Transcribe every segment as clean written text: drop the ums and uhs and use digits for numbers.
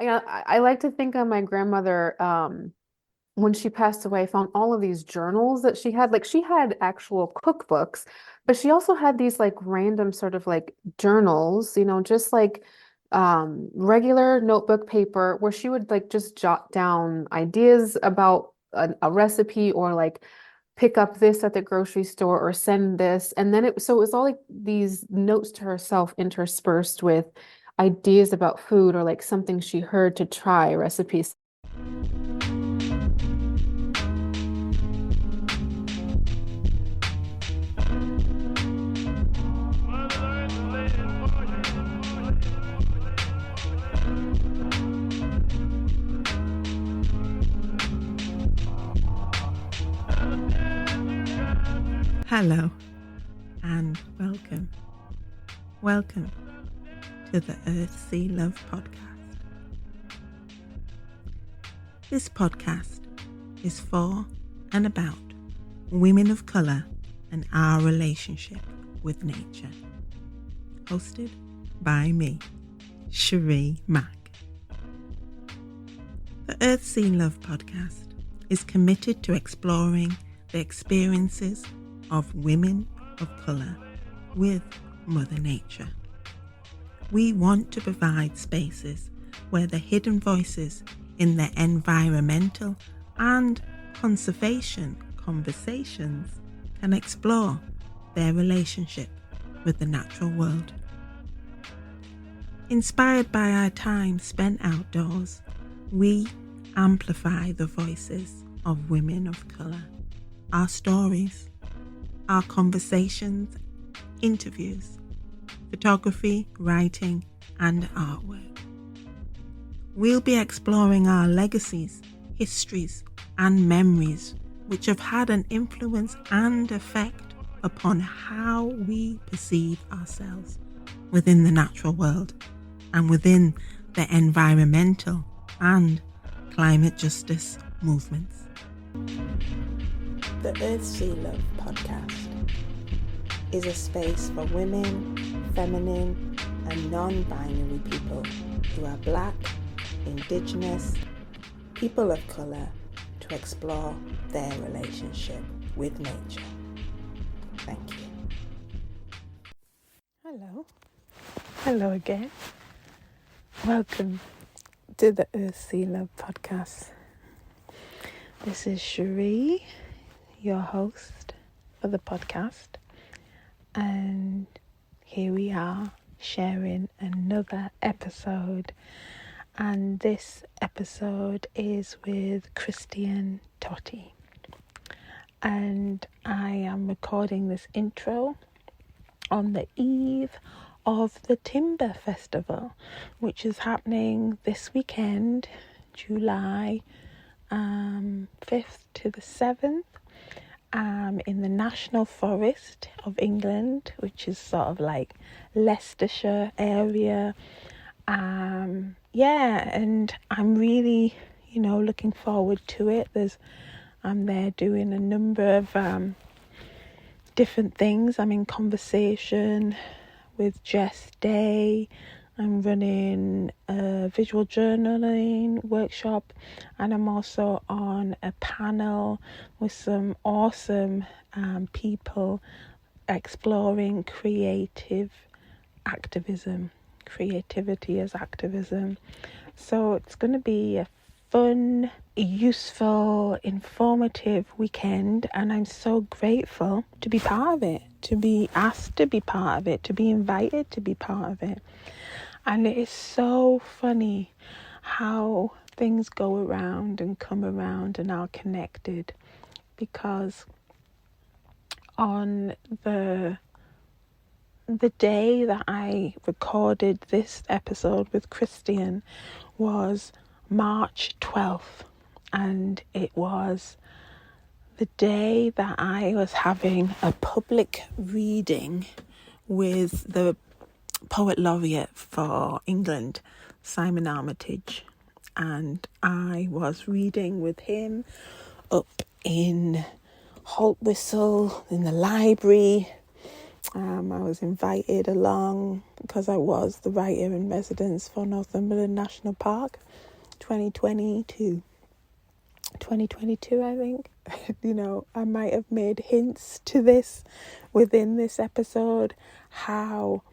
I like to think of my grandmother, when she passed away, found all of these journals that she had. Like she had actual cookbooks, but she also had these like random sort of like journals, just like regular notebook paper where she would like just jot down ideas about a recipe or like pick up this at the grocery store or send this. And then it was all like these notes to herself interspersed with ideas about food or like something she heard to try recipes. Hello and welcome. Welcome to the Earth Sea Love podcast. This podcast is for and about women of colour and our relationship with nature. Hosted by me, Sheree Mack. The Earth Sea Love podcast is committed to exploring the experiences of women of colour with Mother Nature. We want to provide spaces where the hidden voices in the environmental and conservation conversations can explore their relationship with the natural world. Inspired by our time spent outdoors, we amplify the voices of women of colour, our stories, our conversations, interviews, photography, writing, and artwork. We'll be exploring our legacies, histories, and memories which have had an influence and effect upon how we perceive ourselves within the natural world and within the environmental and climate justice movements. The Earth Sea Love podcast is a space for women, feminine, and non-binary people who are Black, Indigenous, people of colour to explore their relationship with nature. Thank you. Hello again. Welcome to the Earth Sea Love podcast. This is Sheree, your host for the podcast, and here we are sharing another episode, and this episode is with Christian Totty, and I am recording this intro on the eve of the Timber Festival, which is happening this weekend, July 5th to the 7th, in the National Forest of England, which is sort of like Leicestershire area. And I'm really, looking forward to it. I'm there doing a number of different things. I'm in conversation with Jess Day. I'm running a visual journaling workshop, and I'm also on a panel with some awesome people exploring creative activism, creativity as activism. So it's going to be a fun, useful, informative weekend, and I'm so grateful to be part of it, to be asked to be part of it, to be invited to be part of it. And it is so funny how things go around and come around and are connected, because on the day that I recorded this episode with Christian was March 12th, and it was the day that I was having a public reading with the Poet Laureate for England, Simon Armitage, and I was reading with him up in Holt Whistle in the library, I was invited along because I was the writer in residence for Northumberland National Park 2022, I think. I might have made hints to this within this episode, how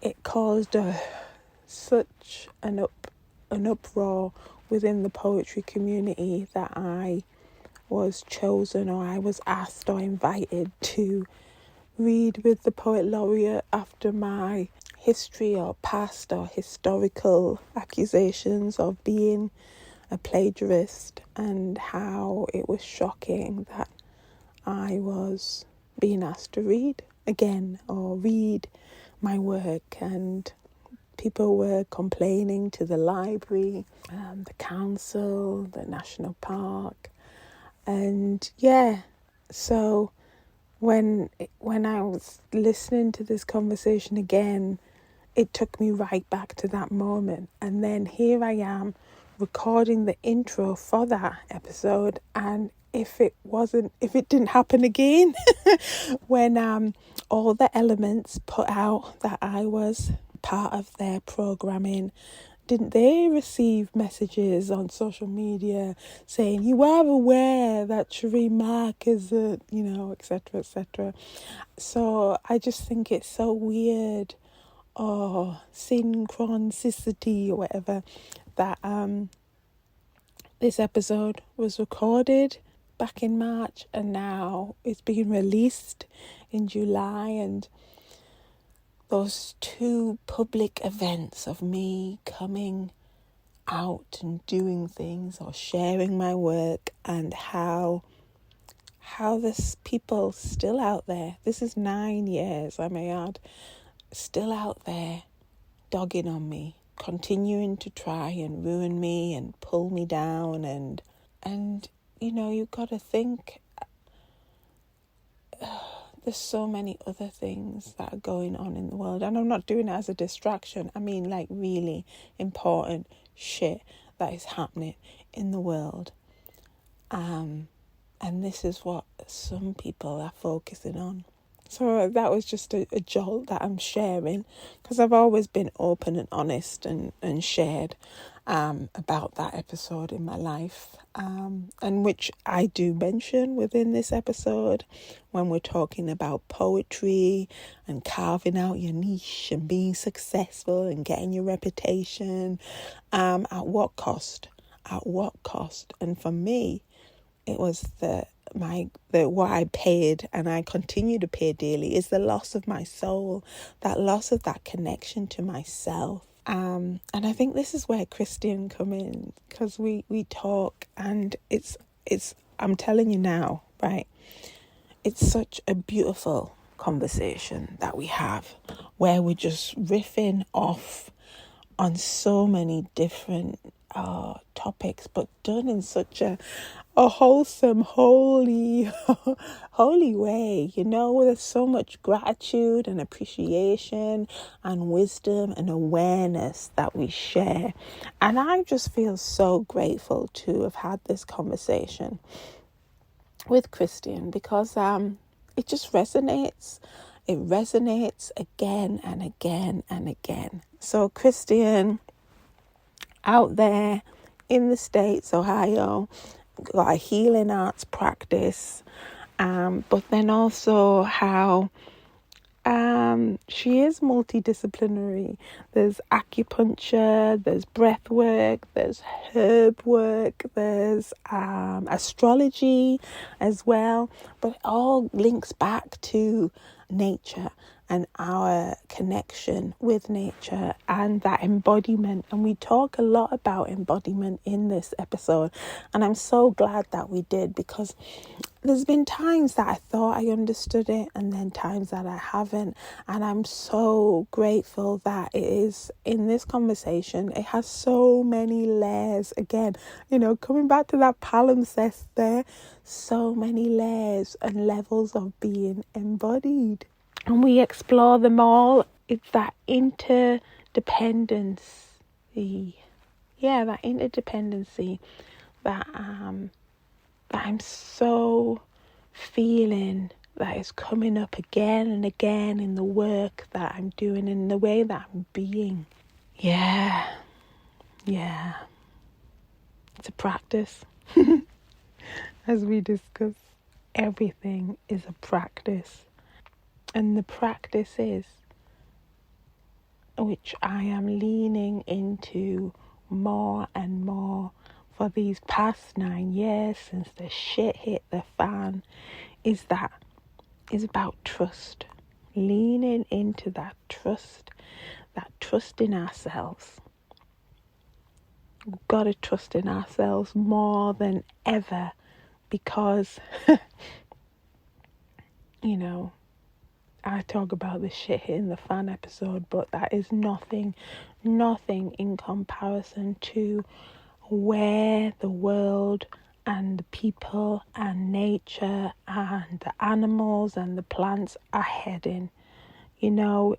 it caused such an uproar within the poetry community that I was chosen, or I was asked or invited to read with the poet laureate after my history or past or historical accusations of being a plagiarist, and how it was shocking that I was being asked to read again or read my work. And people were complaining to the library, the council, the national park. And so when I was listening to this conversation again, it took me right back to that moment. And then here I am recording the intro for that episode, and if it didn't happen again, when all the elements put out that I was part of their programming, didn't they receive messages on social media saying, you are aware that Sheree Mack is etc., etc. So I just think it's so weird, or synchronicity or whatever, that this episode was recorded back in March and now it's being released in July. And those two public events of me coming out and doing things or sharing my work, and how there's people still out there, this is 9 years, I may add, still out there dogging on me, continuing to try and ruin me and pull me down. And you've got to think, there's so many other things that are going on in the world, and I'm not doing it as a distraction. I mean, like, really important shit that is happening in the world, and this is what some people are focusing on. So that was just a jolt that I'm sharing, because I've always been open and honest and shared about that episode in my life, and which I do mention within this episode when we're talking about poetry and carving out your niche and being successful and getting your reputation. At what cost? And for me, it was what I paid, and I continue to pay dearly, is the loss of my soul, that loss of that connection to myself. And I think this is where Christian come in, because we talk, and it's I'm telling you now, right? It's such a beautiful conversation that we have, where we're just riffing off on so many different topics, but done in such a wholesome, holy way. There's so much gratitude and appreciation and wisdom and awareness that we share. And I just feel so grateful to have had this conversation with Christian, because it just resonates. It resonates again and again and again. So Christian, out there in the States, Ohio, got a healing arts practice, but then also how she is multidisciplinary. There's acupuncture, there's breath work, there's herb work, there's astrology as well, but it all links back to nature and our connection with nature and that embodiment. And we talk a lot about embodiment in this episode, and I'm so glad that we did, because there's been times that I thought I understood it, and then times that I haven't. And I'm so grateful that it is in this conversation. It has so many layers. Again, coming back to that palimpsest there, so many layers and levels of being embodied. And we explore them all. It's that interdependency. That interdependency that I'm so feeling that is coming up again and again in the work that I'm doing, in the way that I'm being. Yeah. It's a practice. As we discuss, everything is a practice. And the practice is, which I am leaning into more and more for these past 9 years since the shit hit the fan, is about trust. Leaning into that trust in ourselves. We've got to trust in ourselves more than ever, because I talk about the shit hitting the fan episode, but that is nothing in comparison to where the world and the people and nature and the animals and the plants are heading.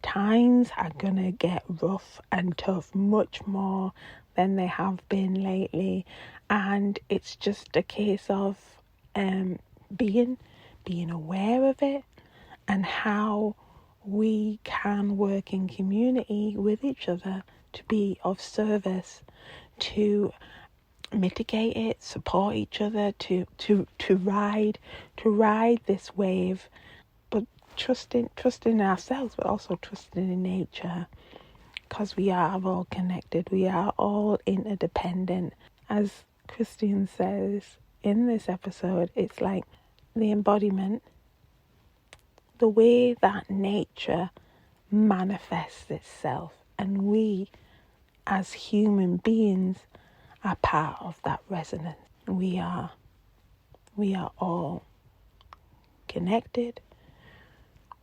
Times are gonna get rough and tough, much more than they have been lately, and it's just a case of being aware of it, and how we can work in community with each other to be of service, to mitigate it, support each other, to ride this wave, but trusting ourselves, but also trusting in nature, because we are all connected, we are all interdependent. As Christian says in this episode, it's like the embodiment, the way that nature manifests itself, and we as human beings are part of that resonance. We are all connected,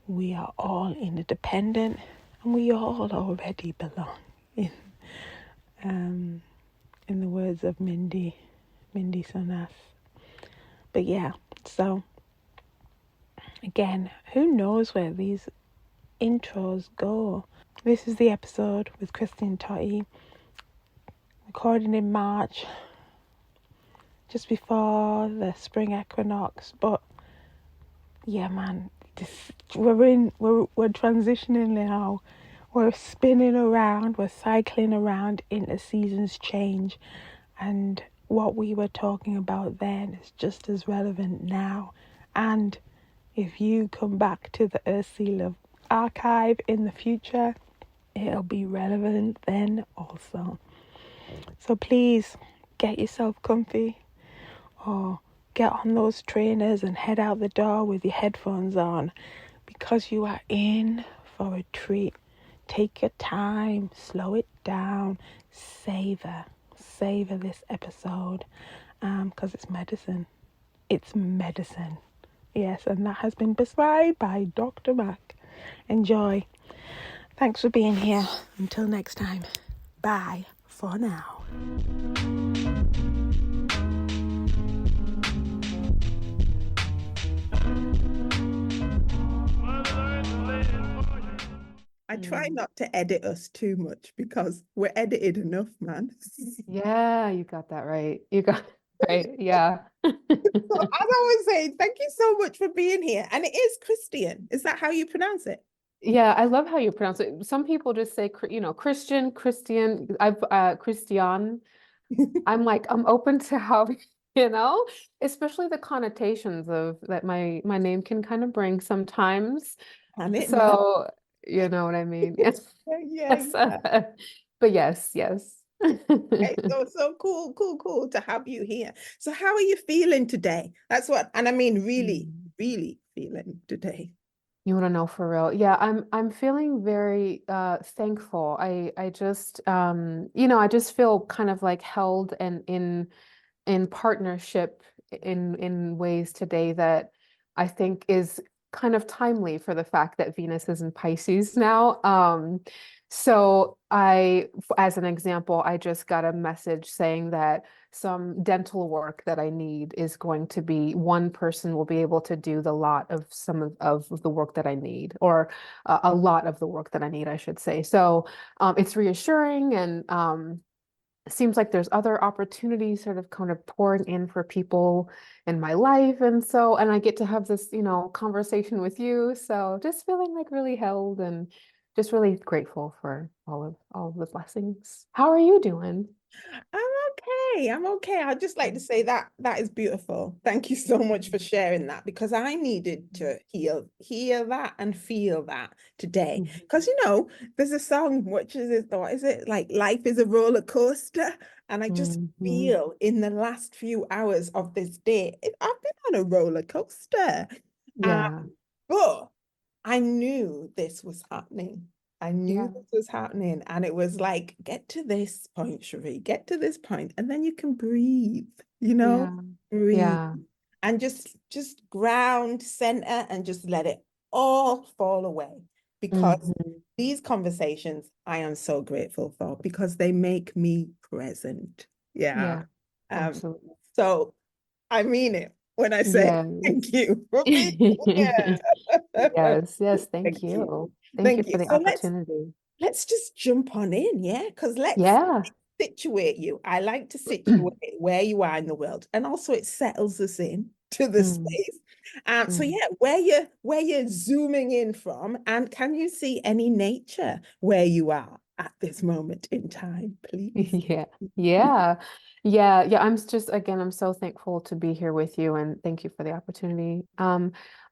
we are all interdependent, and we all already belong, in the words of Mindy Sonas. But yeah, so again, who knows where these intros go. This is the episode with Christian Totty, recorded in March, just before the Spring Equinox. But yeah, man, we're transitioning now. We're spinning around, we're cycling around into seasons change, and what we were talking about then is just as relevant now. And if you come back to the Earth Sea Love archive in the future, it'll be relevant then also. So please get yourself comfy, or get on those trainers and head out the door with your headphones on, because you are in for a treat. Take your time, slow it down, savor this episode, because it's medicine. It's medicine. Yes, and that has been prescribed by Dr. Mack. Enjoy. Thanks for being here. Until next time. Bye for now. I try not to edit us too much, because we're edited enough, man. Yeah, you got that right. You got it right. Yeah. So as I was saying, thank you so much for being here. And it is Christian. Is that how you pronounce it? Yeah, I love how you pronounce it. Some people just say, Christian, Christian. I'm like, I'm open to how, especially the connotations of that my name can kind of bring sometimes. Can it not? So, you know what I mean? Yes. Yeah. Yes. But yes. Okay, so cool to have you here. So how are you feeling today? That's what, and I mean really, really feeling today. You want to know for real? Yeah, I'm feeling very thankful. I just I just feel kind of like held and in partnership in ways today that I think is kind of timely for the fact that Venus is in Pisces now. So as an example, I just got a message saying that some dental work that I need is going to be one person will be able to do the lot of some of the work that I need, or a lot of the work that I need, I should say. So it's reassuring, and seems like there's other opportunities sort of kind of pouring in for people in my life. And I get to have this, conversation with you. So just feeling like really held and just really grateful for all of the blessings. How are you doing? I'm okay. I'm okay. I'd just like to say that that is beautiful. Thank you so much for sharing that because I needed to hear that and feel that today. Mhm. Because there's a song, which is it, what is it? Like life is a roller coaster. And I just Mhm. feel in the last few hours of this day, I've been on a roller coaster. Um, Yeah. but I knew this was happening. I knew Yeah. this was happening. And it was like, get to this point, Sheree, get to this point, and then you can breathe, Yeah. breathe Yeah. and just ground, center, and just let it all fall away. Because Mhm. these conversations I am so grateful for because they make me present. Yeah. Yeah. Um, Absolutely. so I mean it when I say Yeah. thank you for being here. Yes. Yes. Thank Thank you. you. Thank you Thank for you. the So opportunity. let's just jump on in, yeah? Because let's Yeah. situate you. I like to situate where you are in the world, and also it settles us in to the Mm, space. So mm. yeah, where you're zooming in from, and can you see any nature where you are at this moment in time, please? Yeah, yeah, yeah. I'm so thankful to be here with you and thank you for the opportunity.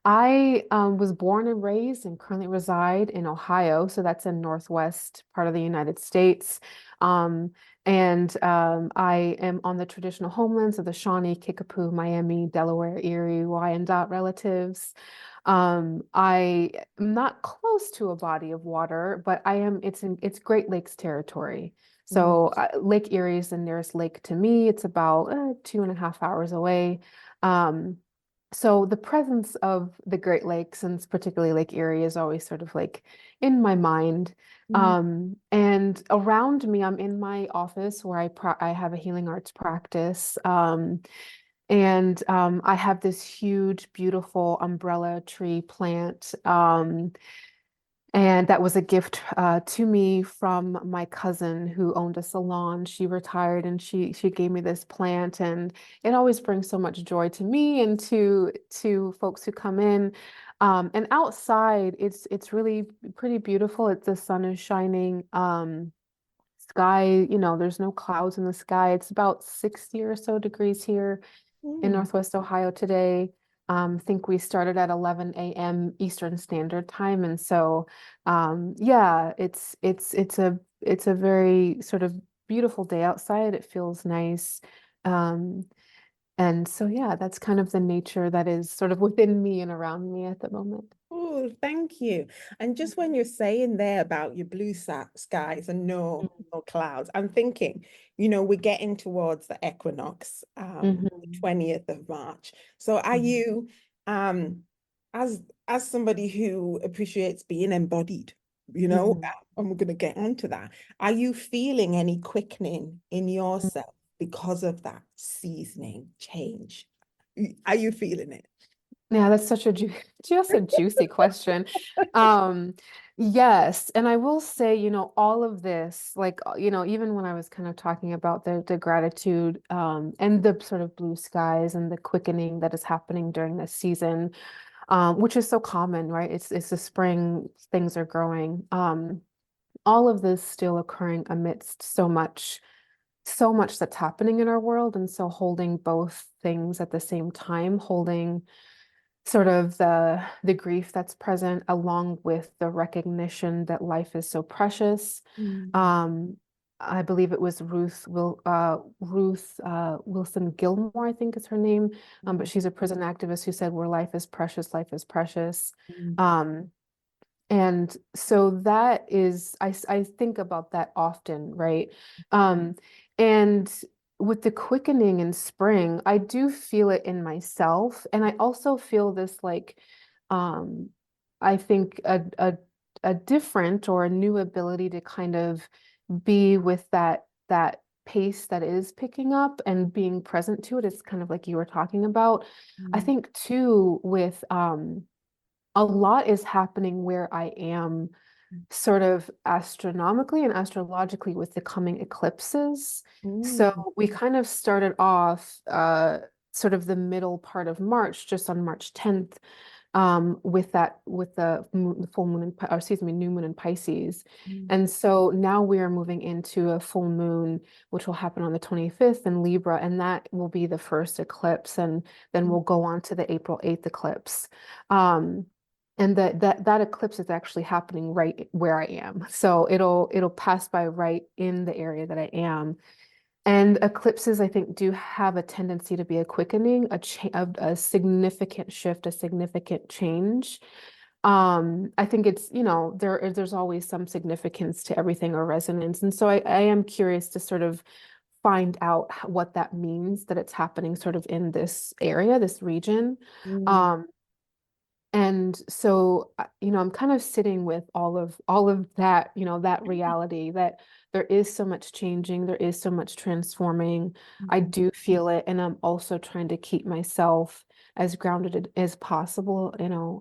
I was born and raised and currently reside in Ohio, so that's in northwest part of the United States. Um, I am on the traditional homelands of the Shawnee, Kickapoo, Miami, Delaware, Erie, Wyandotte relatives. I am not close to a body of water, but it's Great Lakes territory. Mm, So Lake Erie is the nearest lake to me. It's about 2.5 hours away. Um, so the presence of the Great Lakes and particularly Lake Erie is always sort of like in my mind. mm, And around me, I'm in my office where I have a healing arts practice. I have this huge, beautiful umbrella tree plant. And that was a gift to me from my cousin who owned a salon. She retired and she gave me this plant, and it always brings so much joy to me and to folks who come in. And outside, it's really pretty beautiful. The sun is shining. Sky, there's no clouds in the sky. It's about 60 or so degrees here in mm. Northwest Ohio today. I think we started at 11 a.m. Eastern Standard Time, and so yeah, it's a very sort of beautiful day outside. It feels nice, um, and so yeah, that's kind of the nature that is sort of within me and around me at the moment. Oh, thank you. And just when you're saying there about your blue skies and no clouds, I'm thinking, we're getting towards the equinox, the Mhm. 20th of March. So are Mhm. you, um, as as somebody who appreciates being embodied, Mhm. and we're going to get onto that, are you feeling any quickening in Mhm. yourself because of that seasoning change? Are you feeling it? Yeah, that's such a just a juicy question. Um, yes, and I will say, all of this, like, even when I was kind of talking about the gratitude, and the sort of blue skies and the quickening that is happening during this season, which is so common, right? It's the spring, things are growing. All of this still occurring amidst so much that's happening in our world, and so holding both things at the same time, holding sort of the grief that's present along with the recognition that life is so precious. Mm, Um, I believe it was Ruth Wilson Gilmore, I think is her name. But mm, she's a prison activist who said, "Where life is precious, life is precious." mm. Um, and so that is, I think about that often, right? Um, and with the quickening in spring, I do feel it in myself. And I also feel this like, um, I think a different or a new ability to kind of be with that pace that is picking up and being present to it. It's kind of like you were talking about. I Mm, think too with a lot is happening where I am sort of astronomically and astrologically with the coming eclipses. So Mm, we kind of started off sort of the middle part of March, just on March 10th, with the full moon or excuse me, new moon in Pisces. mm, And so now we are moving into a full moon, which will happen on the 25th in Libra, and that will be the first eclipse. And then we'll go on to the April 8th eclipse. Um, and that eclipse is actually happening right where I am. So it'll pass by right in the area that I am. And eclipses, I think, do have a tendency to be a quickening, a significant shift, a significant change. I think it's, there's always some significance to everything or resonance. And so I am curious to sort of find out what that means that it's happening sort of in this area, this region. mm. Um, and so, I'm kind of sitting with all of that, that reality that there is so much changing, there is so much transforming. I Mhm. do feel it, and I'm also trying to keep myself as grounded as possible,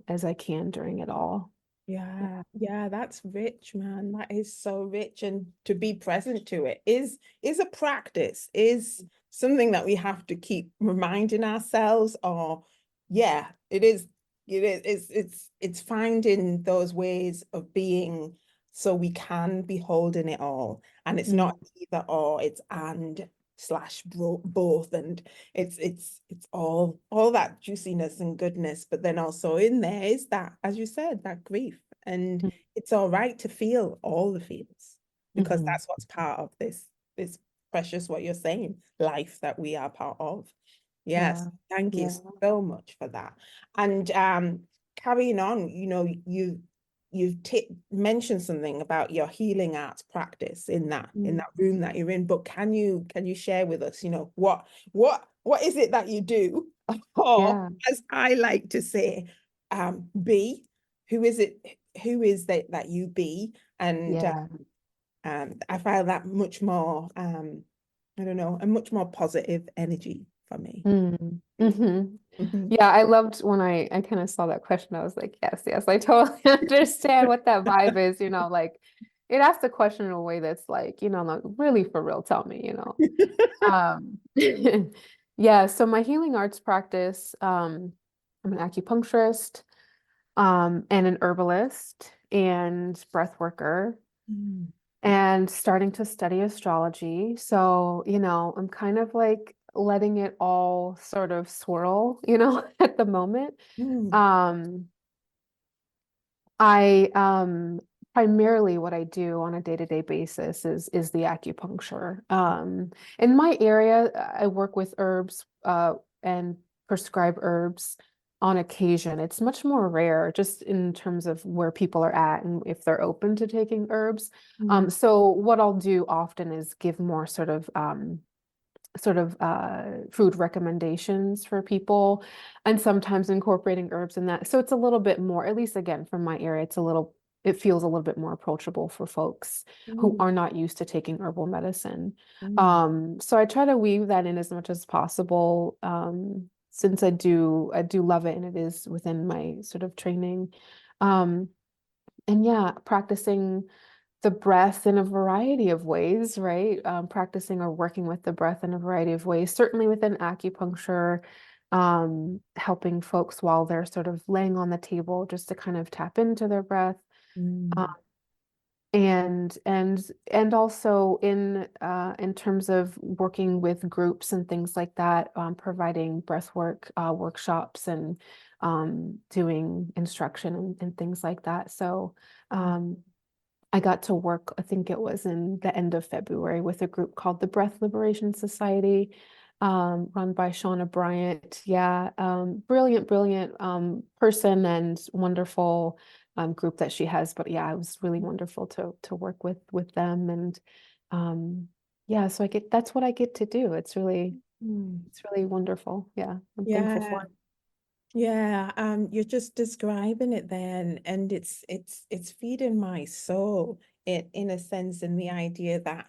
as I can during it all. Yeah, that's rich, man. That is so rich. And to be present to it is a practice, is something that we have to keep reminding ourselves, or yeah, it is, it's finding those ways of being so we can be holding it all. And it's Mm, not either or, it's and slash both. And it's all that juiciness and goodness, but then also in there is that, as you said, that grief. And mm, it's all right to feel all the feels, because mhm. that's what's part of this precious, what you're saying, life that we are part of. Yes, Yeah, thank you yeah, so much for that. And carrying on, you've mentioned something about your healing arts practice in that mm, room that you're in, but can you share with us, what is it that you do? Or, yeah, as I like to say, be, who is it, who is that you be? And yeah. I find that much more I don't know, a much more positive energy for me. Mm, hmm. Mhm. Yeah, I loved when I kind of saw that question. I was like, yes, yes, I totally understand what that vibe is, like it asks the question in a way that's like, like really for real, tell me, Um, yeah, so my healing arts practice, I'm an acupuncturist, and an herbalist and breath worker Mm. and starting to study astrology. So, I'm kind of like letting it all sort of swirl, at the moment. Mm. Um, I primarily what I do on a day-to-day basis is the acupuncture. In my area, I work with herbs and prescribe herbs on occasion. It's much more rare just in terms of where people are at and if they're open to taking herbs. Mm. So what I'll do often is give more food recommendations for people and sometimes incorporating herbs in that. So it's a little bit more, at least again, from my area, it feels a little bit more approachable for folks who Mm. are not used to taking herbal medicine. Mm. So I try to weave that in as much as possible, since I do love it and it is within my sort of training. Um, and yeah, practicing the breath in a variety of ways, right? Practicing or working with the breath in a variety of ways, certainly within acupuncture, helping folks while they're sort of laying on the table just to kind of tap into their breath. Uh, Mm. and also in terms of working with groups and things like that, providing breathwork workshops and doing instruction and things like that. So um, I got to work, I think it was in the end of February, with a group called the Breath Liberation Society, run by Shawnee Bryant. Yeah, brilliant, brilliant person and wonderful group that she has. But yeah, it was really wonderful to work with them. And yeah, so that's what I get to do. Mm. It's really wonderful. Yeah, I'm thankful Yeah, for it. yeah. You're just describing it then, and it's feeding my soul in a sense, in the idea that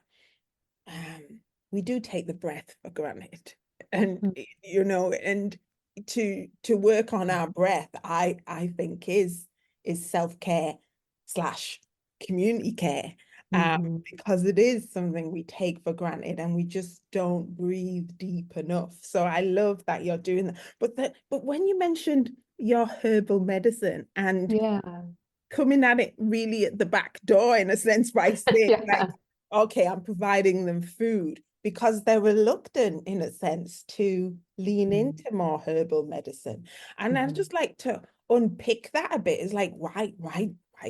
we do take the breath for granted, and Mm, and to work on our breath, I think is self-care slash community care, Mhm. because it is something we take for granted and we just don't breathe deep enough. So I love that you're doing that. But when you mentioned your herbal medicine and Yeah. coming at it really at the back door in a sense by saying like, Yeah. okay, I'm providing them food, because they're reluctant in a sense to lean Mm. into more herbal medicine. And I'd Mhm. just like to unpick that a bit. It's like, why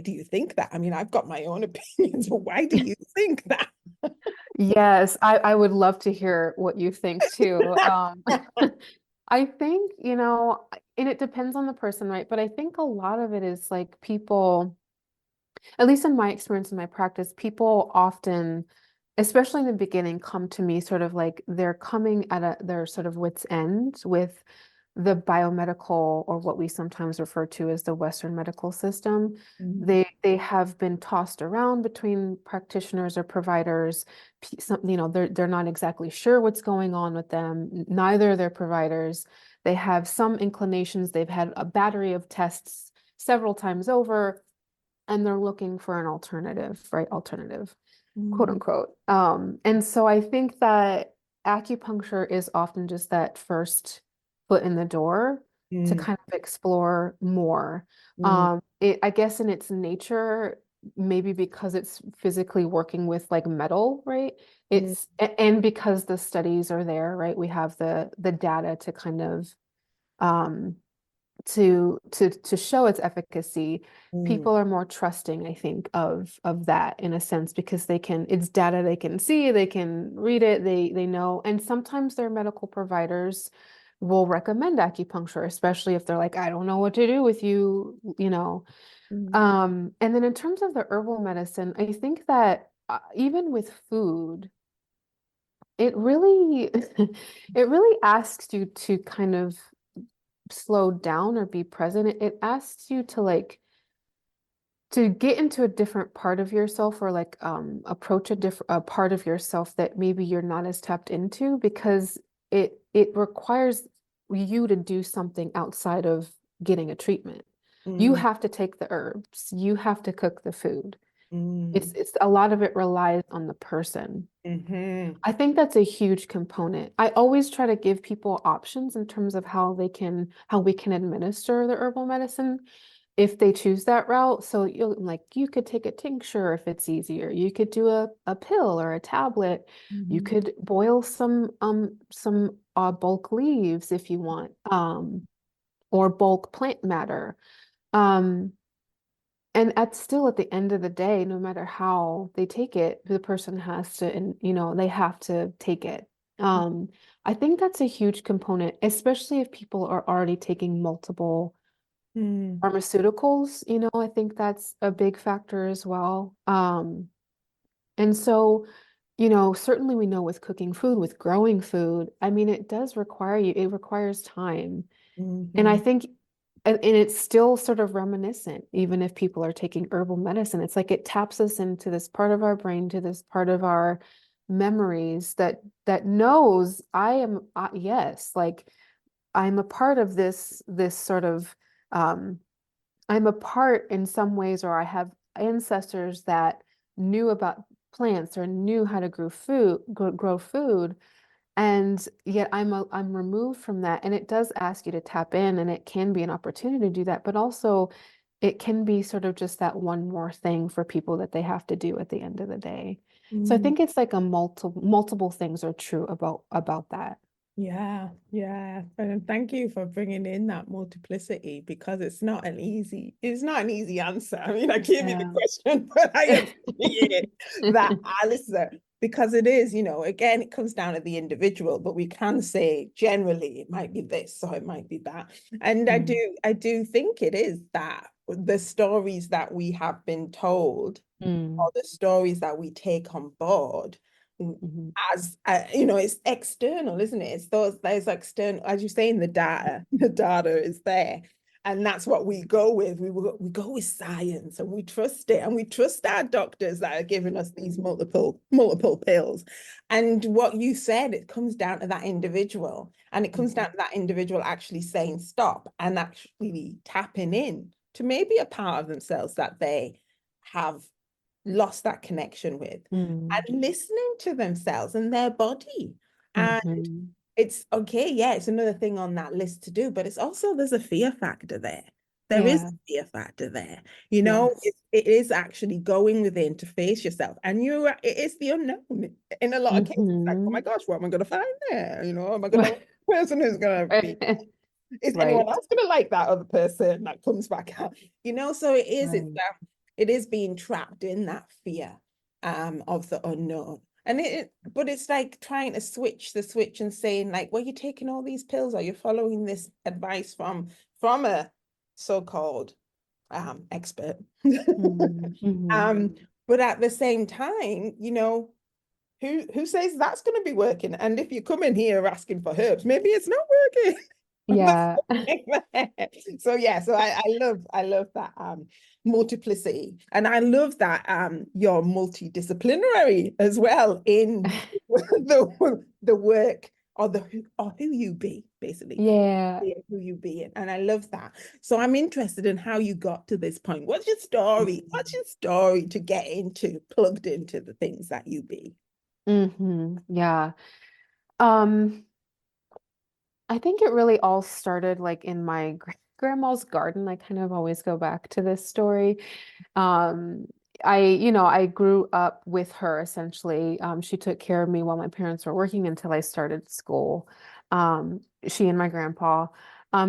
do you think that? I mean, I've got my own opinions, but why do you think that? Yes, I would love to hear what you think too. I think, and it depends on the person, right? But I think a lot of it is like people, at least in my experience in my practice, people often, especially in the beginning, come to me sort of like they're coming at their sort of wits' end with the biomedical, or what we sometimes refer to as the Western medical system. Mm, They have been tossed around between practitioners or providers. They're not exactly sure what's going on with them. Neither are their providers. They have some inclinations. They've had a battery of tests several times over, and they're looking for an alternative, right? Alternative, quote mm, unquote. And so I think that acupuncture is often just that first foot in the door to mm, kind of explore more. mm, I guess in its nature, maybe because it's physically working with like metal, right? mm, And because the studies are there, right? We have the data to kind of um to show its efficacy. mm, People are more trusting, I think, of that in a sense, because it's data they can see, they can read it, they know. And sometimes their medical providers will recommend acupuncture, especially if they're like, I don't know what to do with you, you know. mm, And then in terms of the herbal medicine, I think that even with food, it really it really asks you to kind of slow down or be present. It asks you to like to get into a different part of yourself, or like approach a part of yourself that maybe you're not as tapped into, because it requires you to do something outside of getting a treatment. You mm, have to take the herbs, you have to cook the food. It's mm, it's a lot of it relies on the person. mhm, I think that's a huge component. I always try to give people options in terms of how we can administer the herbal medicine if they choose that route. So you could take a tincture if it's easier. You could do a pill or a tablet. You mhm, could boil some bulk leaves if you want, or bulk plant matter. Um, and at the end of the day, no matter how they take it, the person has to, and they have to take it. Um, I think that's a huge component, especially if people are already taking multiple mm, pharmaceuticals. I think that's a big factor as well. And so, certainly we know with cooking food, with growing food, I mean, it requires time. And I mhm, think, and it's still sort of reminiscent, even if people are taking herbal medicine. It's like it taps us into this part of our brain, to this part of our memories that knows yes, like I'm a part of this sort of, um, I'm a part in some ways, or I have ancestors that knew about plants or knew how to grow food, and yet I'm removed from that. And it does ask you to tap in, and it can be an opportunity to do that, but also it can be sort of just that one more thing for people that they have to do at the end of the day. So I mm. think it's like a multiple things are true about that. Yeah, yeah. And thank you for bringing in that multiplicity, because it's not an easy answer. I mean, I gave you the Yeah. question, but I appreciate that answer, because it is, again, it comes down to the individual, but we can say generally it might be this or it might be that. And Mm, I do think it is that the stories that we have been told, mm, or the stories that we take on board, mhm, as it's external, isn't it? It's those external, as you say, in the data. The data is there, and that's what we go with. We go with science, and we trust it, and we trust our doctors that are giving us these multiple pills. And what you said, it comes down to that individual, and it comes mhm, down to that individual actually saying stop and actually tapping in to maybe a part of themselves that they have lost that connection with, Mm. and listening to themselves and their body. And Mhm. it's okay, yeah, it's another thing on that list to do, but it's also, there's a fear factor there. There is Yeah. a fear factor there. You know, Yes. it is actually going within to face yourself. And it is the unknown in a lot of cases. Like, oh my Mhm. gosh, what am I going to find there? You know, am I going to person who's going to be, is anyone Right. else going to like that other person that comes back out? You know, so Right. it is being trapped in that fear of the unknown. And but it's like trying to switch the switch and saying like, well, you're taking all these pills, or you're following this advice from a so-called expert. Mhm. But at the same time, you know, who says that's going to be working? And if you come in here asking for herbs, maybe it's not working. Yeah. So yeah, so I love that multiplicity, and I love that you're multidisciplinary as well in the work, or who you be, basically Yeah. who you be. And I love that. So I'm interested in how you got to this point. What's your story? What's your story to get into, plugged into the things that you be? Yeah. Um, I think it really all started like in my grandma's garden. I kind of always go back to this story. Um, I grew up with her essentially. She took care of me while my parents were working until I started school. She and my grandpa.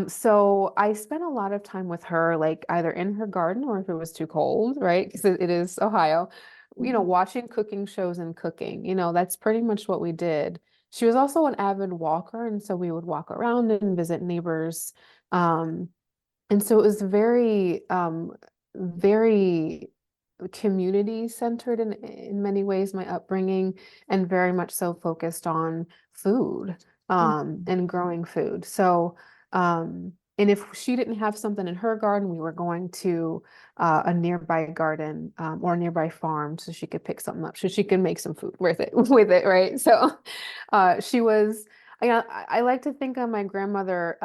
So I spent a lot of time with her, like either in her garden or if it was too cold, right? Because it is Ohio, watching cooking shows and cooking. That's pretty much what we did. She was also an avid walker, and so we would walk around and visit neighbors. Um, and so it was very community centered in many ways, my upbringing, and very much so focused on food, and growing food. So, and if she didn't have something in her garden, we were going to a nearby garden, or a nearby farm so she could pick something up, so she could make some food with it, right? So, she was, I like to think of my grandmother,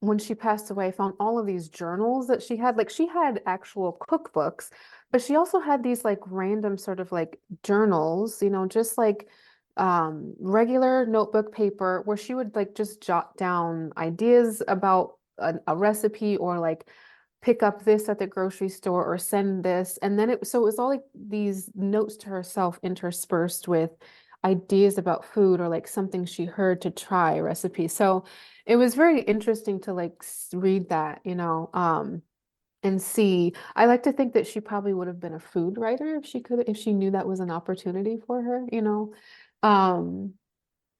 when she passed away, I found all of these journals that she had. Like she had actual cookbooks, but she also had these like random sort of like journals, just like regular notebook paper where she would like just jot down ideas about a recipe, or like pick up this at the grocery store or send this. And then so it was all like these notes to herself interspersed with ideas about food, or like something she heard to try a recipe. So it was very interesting to like read that, and see. I like to think that she probably would have been a food writer if she knew that was an opportunity for her. Um,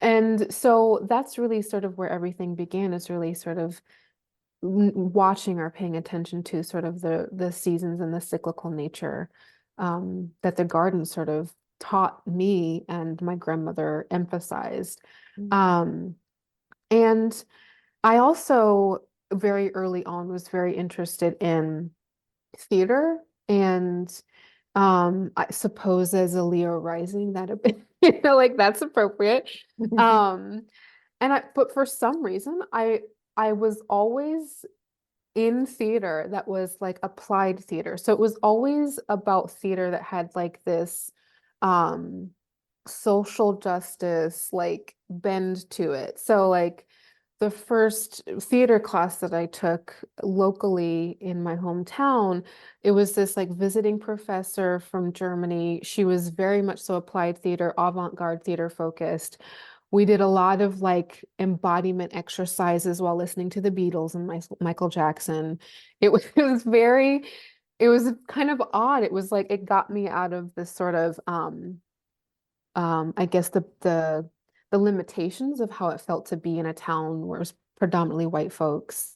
and so that's really sort of where everything began, is really sort of watching or paying attention to sort of the seasons and the cyclical nature, that the garden sort of taught me and my grandmother emphasized. Um, and I also very early on was very interested in theater, and I suppose as a Leo rising that a bit, like that's appropriate. Um but for some reason I was always in theater that was like applied theater. So it was always about theater that had like this um social justice like bend to it. So like the first theater class that I took locally in my hometown, it was this like visiting professor from Germany. She was very much so applied theater, avant-garde theater focused. We did a lot of like embodiment exercises while listening to the Beatles and Michael Jackson. It was kind of odd. It was like it got me out of this sort of I guess the limitations of how it felt to be in a town where it was predominantly white folks.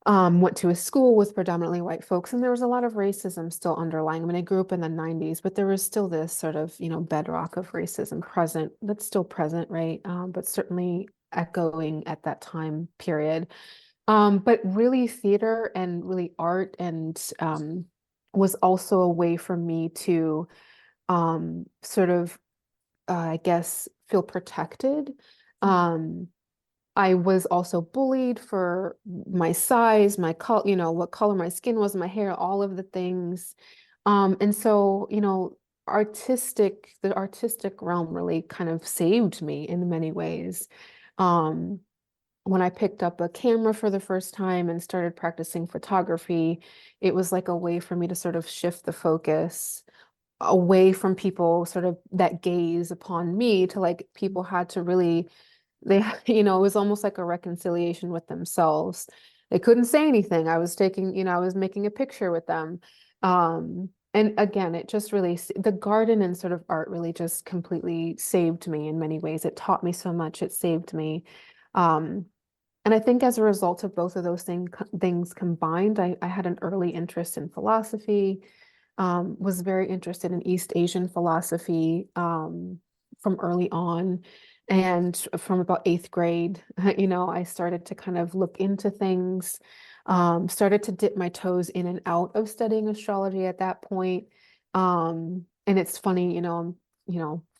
Went to a school with predominantly white folks, and there was a lot of racism still underlying. I mean, I grew up in the 90s, but there was still this sort of, bedrock of racism present, that's still present, right? But certainly echoing at that time period. But really theater and really art and was also a way for me to sort of I guess, feel protected. Um, I was also bullied for my size, my color, what color my skin was, my hair, all of the things. And so, the artistic realm really kind of saved me in many ways. Um, when I picked up a camera for the first time and started practicing photography, it was like a way for me to sort of shift the focus away from people sort of that gaze upon me to like people had to really they it was almost like a reconciliation with themselves. They couldn't say anything. I was taking, I was making a picture with them. And again, it just really the garden and sort of art really just completely saved me in many ways. It taught me so much. It saved me. Um, and I think as a result of both of those things combined, I had an early interest in philosophy, was very interested in East Asian philosophy from early on. And from about eighth grade, I started to kind of look into things, started to dip my toes in and out of studying astrology at that point. And it's funny, I'm,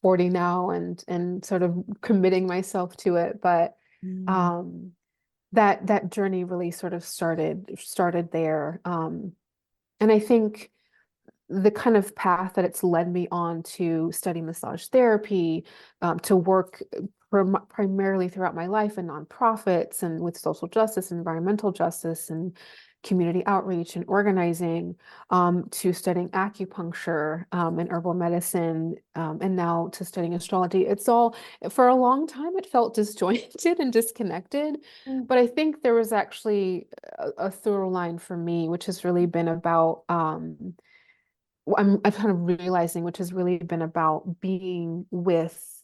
40 now and sort of committing myself to it. But Mm. um, that journey really sort of started there. And I think the kind of path that it's led me on to study massage therapy, to work primarily throughout my life in nonprofits and with social justice, environmental justice, and community outreach and organizing, to studying acupuncture, and herbal medicine, and now to studying astrology. It's all, for a long time, it felt disjointed and disconnected. Mm. But I think there was actually a through line for me, which has really been about I'm kind of realizing, which has really been about being with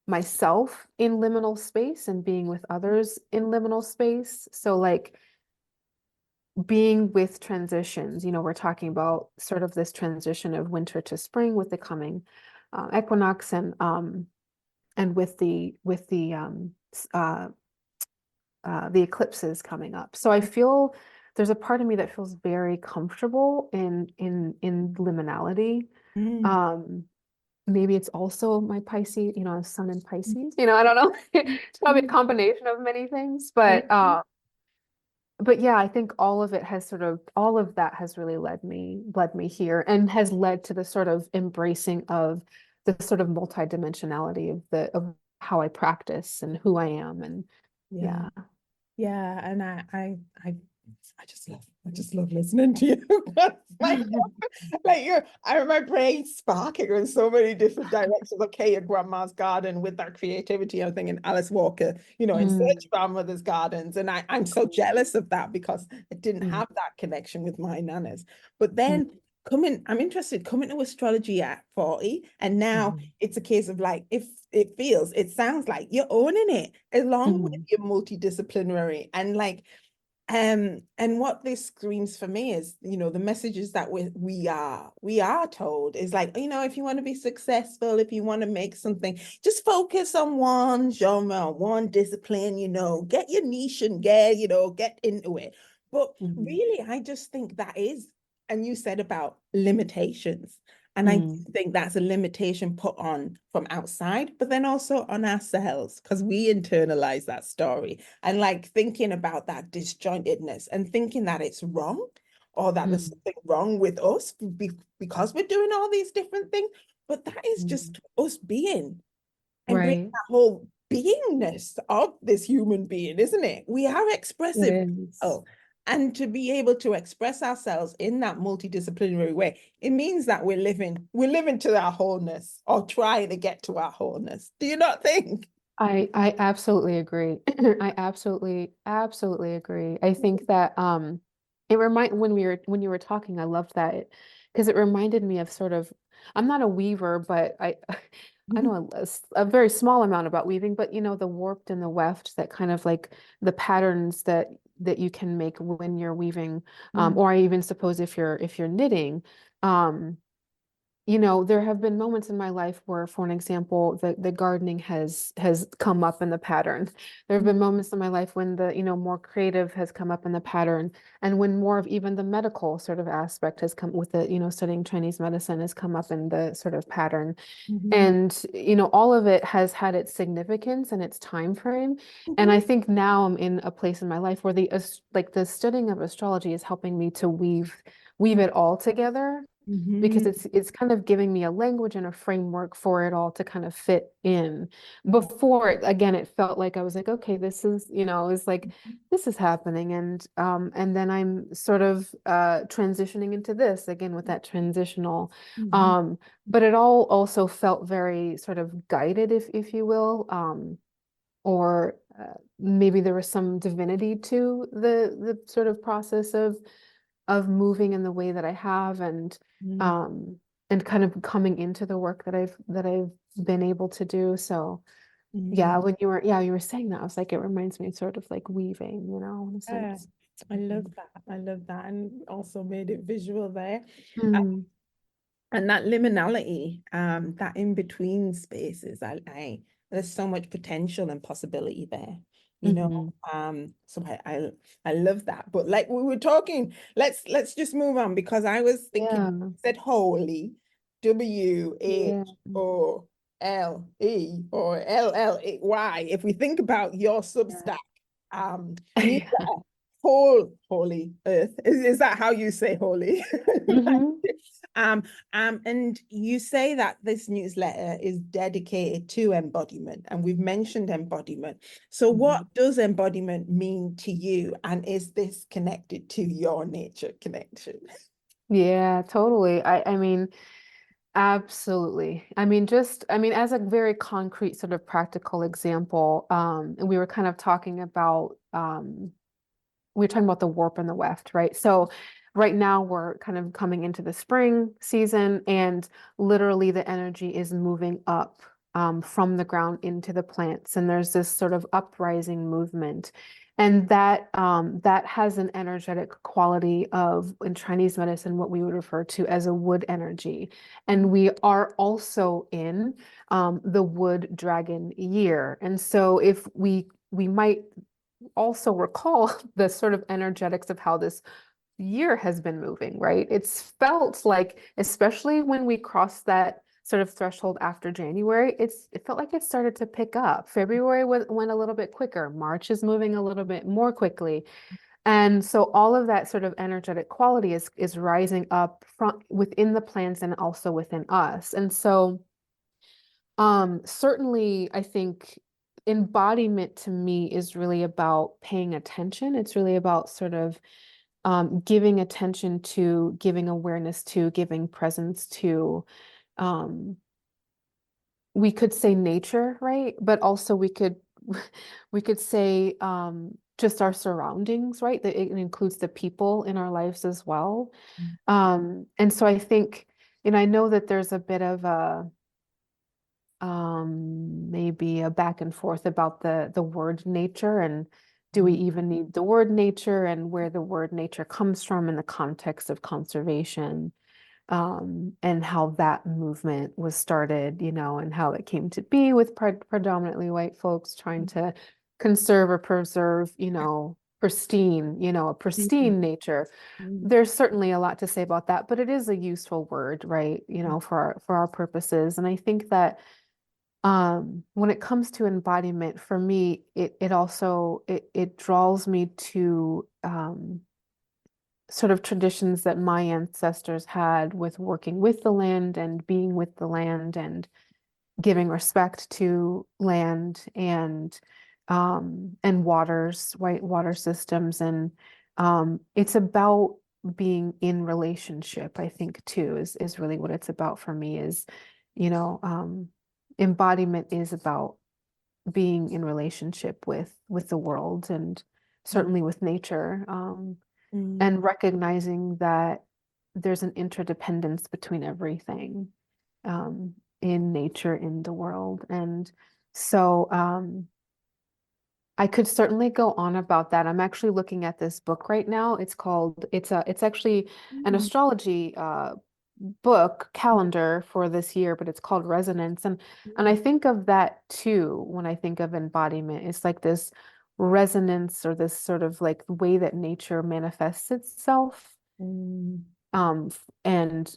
myself in liminal space and being with others in liminal space. So like being with transitions, we're talking about sort of this transition of winter to spring with the coming equinox and the eclipses coming up. So I feel there's a part of me that feels very comfortable in liminality. Mm. Um, maybe it's also my Pisces, sun in Pisces. I don't know. It's probably a Mm. combination of many things, Mm. but yeah, I think all of that has really led me here and has led to the sort of embracing of the sort of multidimensionality of how I practice and who I am. And Yeah. yeah. Yeah, and I just love listening to you. like my brain sparking in so many different directions. Okay, your grandma's garden with that creativity. I'm thinking Alice Walker, in search Mm, of our mother's gardens, and I'm so jealous of that because I didn't mm, have that connection with my nanas. But mm, then I'm interested coming to astrology at 40, and now mm, it's a case of like if it sounds like you're owning it along with mm, your multidisciplinary and like and what this screams for me is, the messages that we are told is like, if you want to be successful, if you want to make something, just focus on one genre, one discipline, get your niche and get into it. But mm, really, I just think that is, and you said about limitations. And I mm, think that's a limitation put on from outside, but then also on ourselves, because we internalize that story and like thinking about that disjointedness and thinking that it's wrong or that there's mm. something wrong with us because we're doing all these different things. But that is Mm. just us being and bring Right. that whole beingness of this human being, isn't it? We are It expressive is. people. And to be able to express ourselves in that multidisciplinary way, it means that we're living to our wholeness or trying to get to our wholeness. Do you not think? I absolutely agree. I absolutely agree. I think that it remind when you were talking, I loved that because it reminded me of sort of, I'm not a weaver, but I I know a very small amount about weaving, but the warped and the weft, that kind of like the patterns that you can make when you're weaving, or I even suppose if you're knitting. Um, there have been moments in my life where, for an example, the gardening has come up in the pattern. There have been moments in my life when the, more creative has come up in the pattern, and when more of even the medical sort of aspect has come with the, studying Chinese medicine has come up in the sort of pattern. Mhm. And, all of it has had its significance and its time frame. And Mhm. I think now I'm in a place in my life where the studying of astrology is helping me to weave Mhm. it all together. because Mhm. it's kind of giving me a language and a framework for it all to kind of fit in. Before, again, it felt like I was like, okay, this is, you know, it's like this is happening, and then I'm sort of transitioning into this again with that transitional. Mhm. Um, but it all also felt very sort of guided, if you will, or maybe there was some divinity to the sort of process of moving in the way that I have, Mhm. um and kind of coming into the work that I've been able to do. So Mhm. yeah, when you were saying that, I was like, it reminds me sort of like weaving, you know, in a Yeah, sense. I love that. I love that, and also made it visual there. Uh, Mm, and that liminality, that in between spaces, there's so much potential and possibility there, you know. hmm. So I love that. But like we were talking, let's just move on, because I was thinking, Yeah, said holy, yeah, WHOLE or LLY. If we think about your Substack, yeah. holy earth. Is that how you say holy? Hmm. Um, and you say that this newsletter is dedicated to embodiment, and we've mentioned embodiment. So what does embodiment mean to you? And is this connected to your nature connection? Yeah, totally. I mean, absolutely. I mean, as a very concrete sort of practical example, and we were kind of talking about we were talking about the warp and the weft, right? So right now we're kind of coming into the spring season, and literally the energy is moving up from the ground into the plants, and there's this sort of uprising movement. And that has an energetic quality of, in Chinese medicine, what we would refer to as a wood energy. And we are also in the wood dragon year. And so if we might also recall the sort of energetics of how this year has been moving, right? It's felt like, especially when we crossed that sort of threshold after January, it felt like it started to pick up. February went a little bit quicker. March is moving a little bit more quickly. And so all of that sort of energetic quality is rising up from within the plants and also within us. And so certainly, I think embodiment to me is really about paying attention. It's really about sort of giving attention to, giving awareness to, giving presence to. Um, we could say nature, right? But also we could we could say just our surroundings, right? That it includes the people in our lives as well. And so I think, I know that there's a bit of a maybe a back and forth about the word nature, and do we even need the word nature, and where the word nature comes from in the context of conservation, and how that movement was started, and how it came to be with predominantly white folks trying to conserve or preserve, a pristine nature. There's certainly a lot to say about that, but it is a useful word, right? For our purposes. And I think that when it comes to embodiment, for me, it also it draws me to sort of traditions that my ancestors had with working with the land and being with the land and giving respect to land and waters, white water systems. And it's about being in relationship, I think, too, is really what it's about for me, is, you know, um, embodiment is about being in relationship with the world, and certainly with nature, and recognizing that there's an interdependence between everything, in nature, in the world. And so I could certainly go on about that. I'm actually looking at this book right now. It's actually an astrology book calendar for this year, but it's called Resonance. And I think of that too when I think of embodiment. It's like this resonance, or this sort of like way that nature manifests itself. And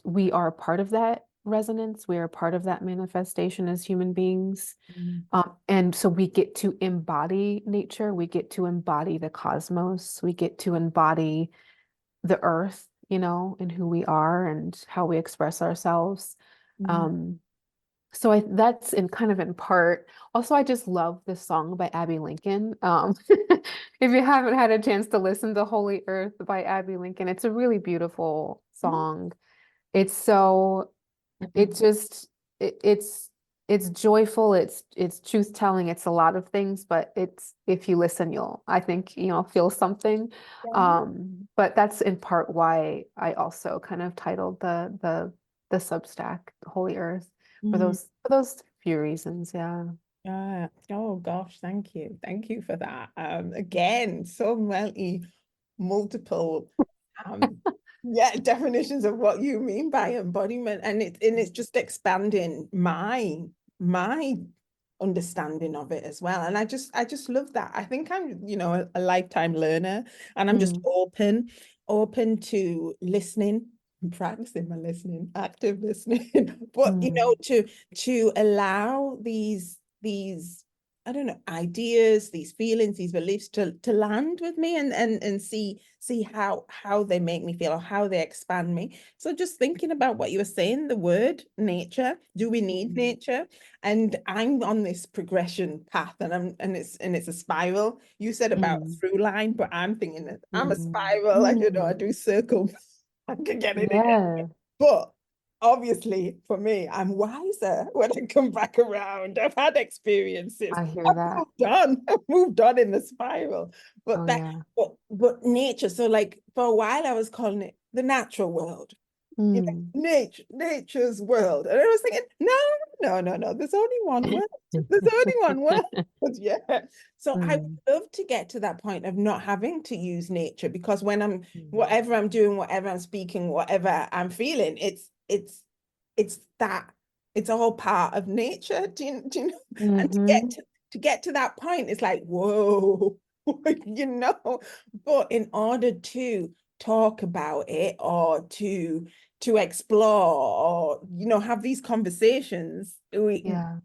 we are part of that resonance. We are part of that manifestation as human beings. And so we get to embody nature. We get to embody the cosmos. We get to embody the earth, you know, in who we are and how we express ourselves. Mm. Um, so that's in kind of in part. Also, I just love this song by Abby Lincoln. If you haven't had a chance to listen to Holy Earth by Abby Lincoln, it's a really beautiful song. It's so it just it's joyful, it's truth telling, it's a lot of things, but it's if you listen, you'll I think feel something. Yeah. But that's in part why I also kind of titled the Substack Holy Earth for Mm. those few reasons. Yeah. Yeah. Oh gosh, thank you. Thank you for that. Again, so many multiple yeah, definitions of what you mean by embodiment. And it's just expanding my understanding of it as well. And I just love that. I think I'm, a lifetime learner, and I'm just Mm, open to listening and practicing my listening, active listening. But mm, to allow these I don't know, ideas, these feelings, these beliefs to land with me, and see how they make me feel or how they expand me. So just thinking about what you were saying, the word nature, do we need mm, nature? And I'm on this progression path, and it's a spiral. You said about mm, through line, but I'm thinking that I'm a mm, spiral. I don't know, I mm. do circles. I could get in it. Yeah, But obviously, for me, I'm wiser when I come back around. I've had experiences. I hear I've that. moved on. I've moved on in the spiral. Oh But yeah. but nature. So like for a while, I was calling it the natural world. Mm. Nature's world. And I was thinking, no, no, no, no. There's only one world. There's only one world. Yeah. So I would Mm, love to get to that point of not having to use nature, because when I'm mm, whatever I'm doing, whatever I'm speaking, whatever I'm feeling, it's that it's all part of nature. Do you know? And mhm. to get to that point, it's like, whoa, you know. But in order to talk about it, or to explore, or have these conversations, Yeah,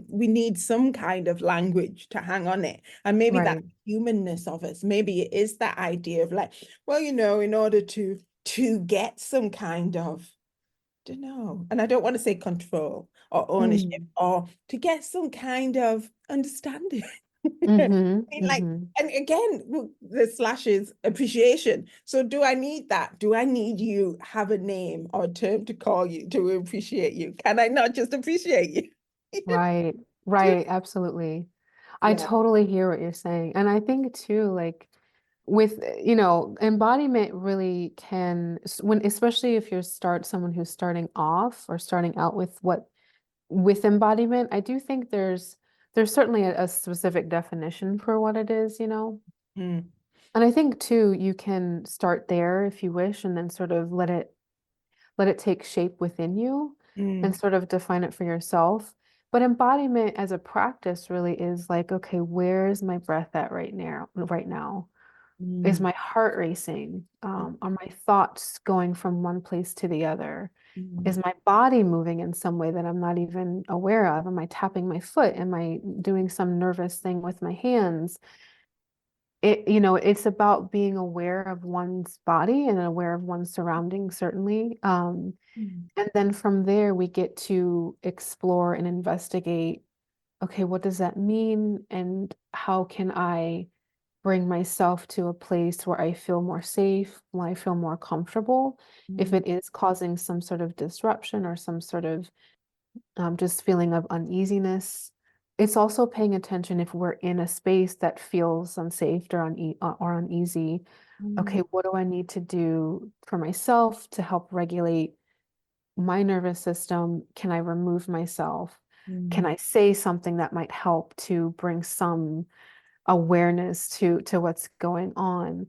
we need some kind of language to hang on it. And maybe that right. humanness of us, maybe it is that idea of like, well, in order to get some kind of, don't know, and I don't want to say control or ownership, Mm, or to get some kind of understanding. I mhm, mean, like, mhm. and again, the slashes appreciation. So do I need that? Do I need you have a name or a term to call you to appreciate you? Can I not just appreciate you? Right, Do- right, absolutely. I Yeah. totally hear what you're saying. And I think too, like with, embodiment really can, when, especially if you're someone who's starting off or starting out with embodiment, I do think there's certainly a specific definition for what it is. Mm, And I think too, you can start there if you wish, and then sort of let it take shape within you and mm, sort of define it for yourself. But embodiment as a practice really is like, okay, where's my breath at right now? Right now? Is mm, my heart racing? Are my thoughts going from one place to the other? mm, Is my body moving in some way that I'm not even aware of? Am I tapping my foot? Am I doing some nervous thing with my hands? It's about being aware of one's body and aware of one's surroundings, certainly. mm, And then from there, we get to explore and investigate, okay, what does that mean? And how can I bring myself to a place where I feel more safe, where I feel more comfortable, if mm, it is causing some sort of disruption or some sort of just feeling of uneasiness. It's also paying attention if we're in a space that feels unsafe or uneasy. Okay, mm, what do I need to do for myself to help regulate my nervous system? Can I remove myself? Can mm, I say something that might help to bring some awareness to what's going on?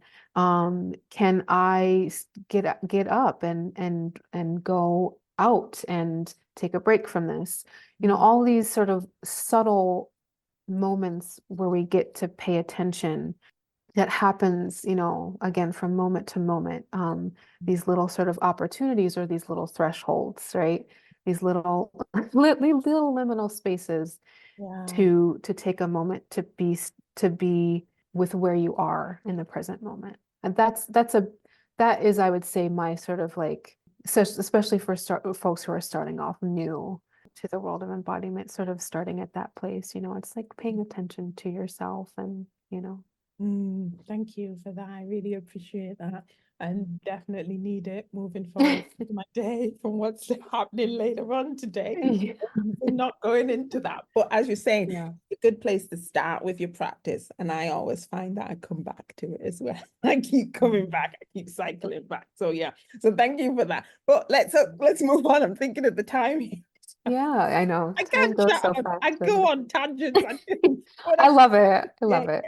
Can I get up and go out and take a break from this? mm, All these sort of subtle moments where we get to pay attention that happens, again, from moment to moment. These little sort of opportunities or these little thresholds, right? These little little liminal spaces yeah. to take a moment to be with where you are in the present moment. And that is, I would say, my sort of like, so especially for folks who are starting off new to the world of embodiment, sort of starting at that place, it's like paying attention to yourself and, Thank you for that. I really appreciate that, and definitely need it moving forward with my day from what's happening later on today. Yeah. We're not going into that, but as you're saying, Yeah. a good place to start with your practice, and I always find that I come back to it as well. I keep coming back, I keep cycling back. So yeah, so thank you for that. But let's move on. I'm thinking of the time here. Yeah, I know. I Time can't goes shut so up. fast. I go on tangents. But I love it. I yeah, love it.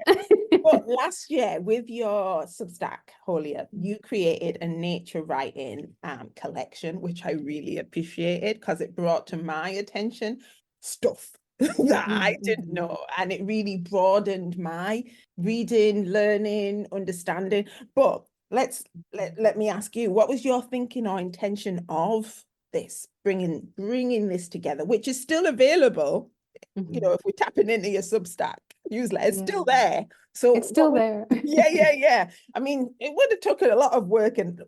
but last year with your Substack, Holia, you created a nature writing collection, which I really appreciated because it brought to my attention stuff that I didn't know. And it really broadened my reading, learning, understanding. But let me ask you, what was your thinking or intention of this, bringing this together, which is still available, if we're tapping into your Substack newsletter, it's still there. So It's still there. yeah. I mean, it would have taken a lot of work and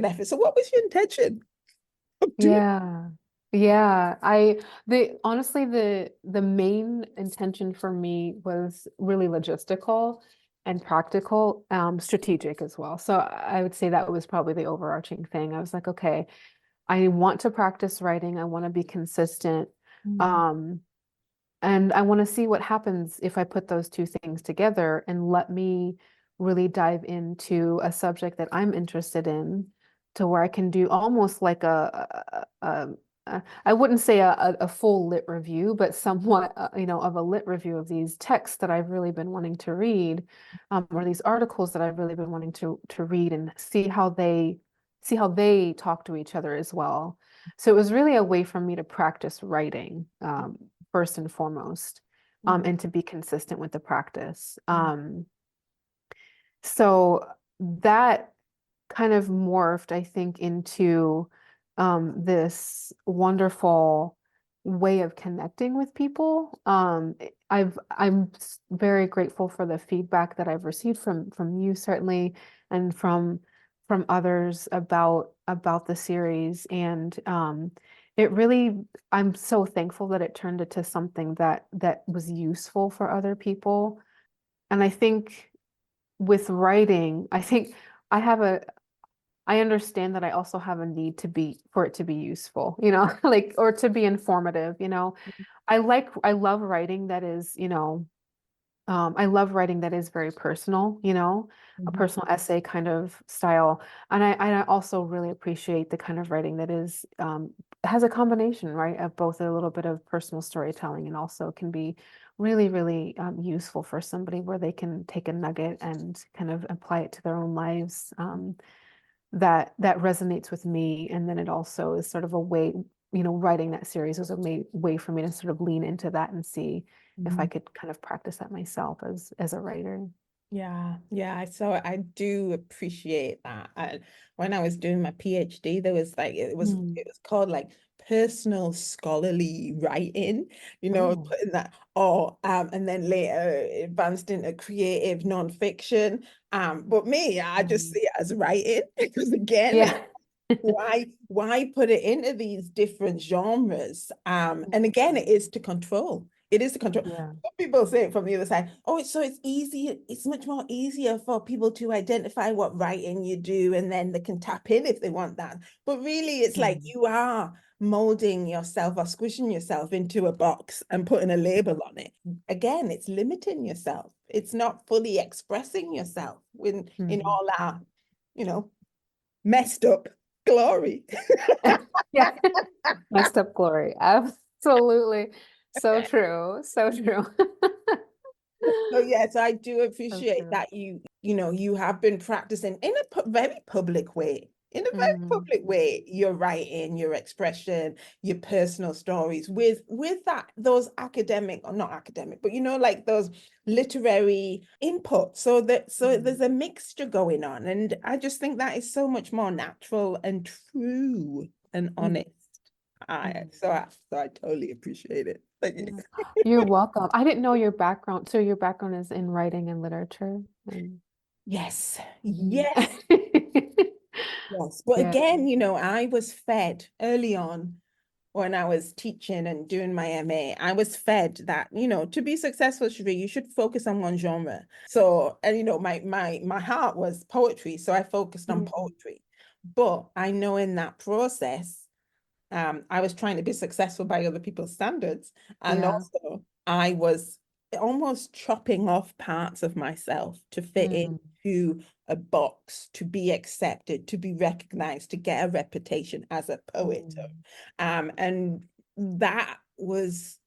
effort. So what was your intention of doing? Yeah. Honestly, the main intention for me was really logistical and practical, strategic as well. So I would say that was probably the overarching thing. I was like, okay, I want to practice writing. I want to be consistent. Um, and I want to see what happens if I put those two things together and let me really dive into a subject that I'm interested in to where I can do almost like I wouldn't say a full lit review, but somewhat, of a lit review of these texts that I've really been wanting to read, or these articles that I've really been wanting to read and see how they talk to each other as well. So it was really a way for me to practice writing, first and foremost, and to be consistent with the practice. So that kind of morphed, I think, into this wonderful way of connecting with people. I'm very grateful for the feedback that I've received from you, certainly, and from others about the series. And it really, I'm so thankful that it turned into something that was useful for other people. And I think with writing, I think I have I understand that I also have a need for it to be useful, like, or to be informative, I love writing that is, I love writing that is very personal, a personal essay kind of style. And I also really appreciate the kind of writing that is, has a combination, right, of both a little bit of personal storytelling and also can be really, really useful for somebody where they can take a nugget and kind of apply it to their own lives. That resonates with me. And then it also is sort of a way, writing that series was a way for me to sort of lean into that and see if I could kind of practice that myself as a writer. Yeah. So I do appreciate that. When I was doing my PhD, there was like it was called like personal scholarly writing, Oh, putting that, or and then later advanced into creative nonfiction. But me, I just see it as writing because again, yeah. why put it into these different genres? And again, it is to control. It is to control. Yeah. Some people say it from the other side, oh, it's easy. It's much more easier for people to identify what writing you do, and then they can tap in if they want that. But really, it's like you are molding yourself or squishing yourself into a box and putting a label on it. Again, it's limiting yourself. It's not fully expressing yourself in all our, messed up glory. Yeah. Messed up glory. Absolutely. So true. So true. So yes, I do So appreciate true. that you have been practicing in a very public way. In a very public way, your writing, your expression, your personal stories with those academic, or not academic, but like those literary inputs. So there's a mixture going on. And I just think that is so much more natural and true and honest. So I totally appreciate it. Thank you. Yeah. You're welcome. I didn't know your background. So your background is in writing and literature. Yes, Mhm. yes. Yes. But Yeah. again, you know, I was fed early on when I was teaching and doing my MA, I was fed that, you know, to be successful, Sheree, you should focus on one genre. So, and you know, my heart was poetry, so I focused on Mm. poetry. But I know in that process, I was trying to be successful by other people's standards. And Yeah. also I was almost chopping off parts of myself to fit Mm. into a box, to be accepted, to be recognized, to get a reputation as a poet. And that was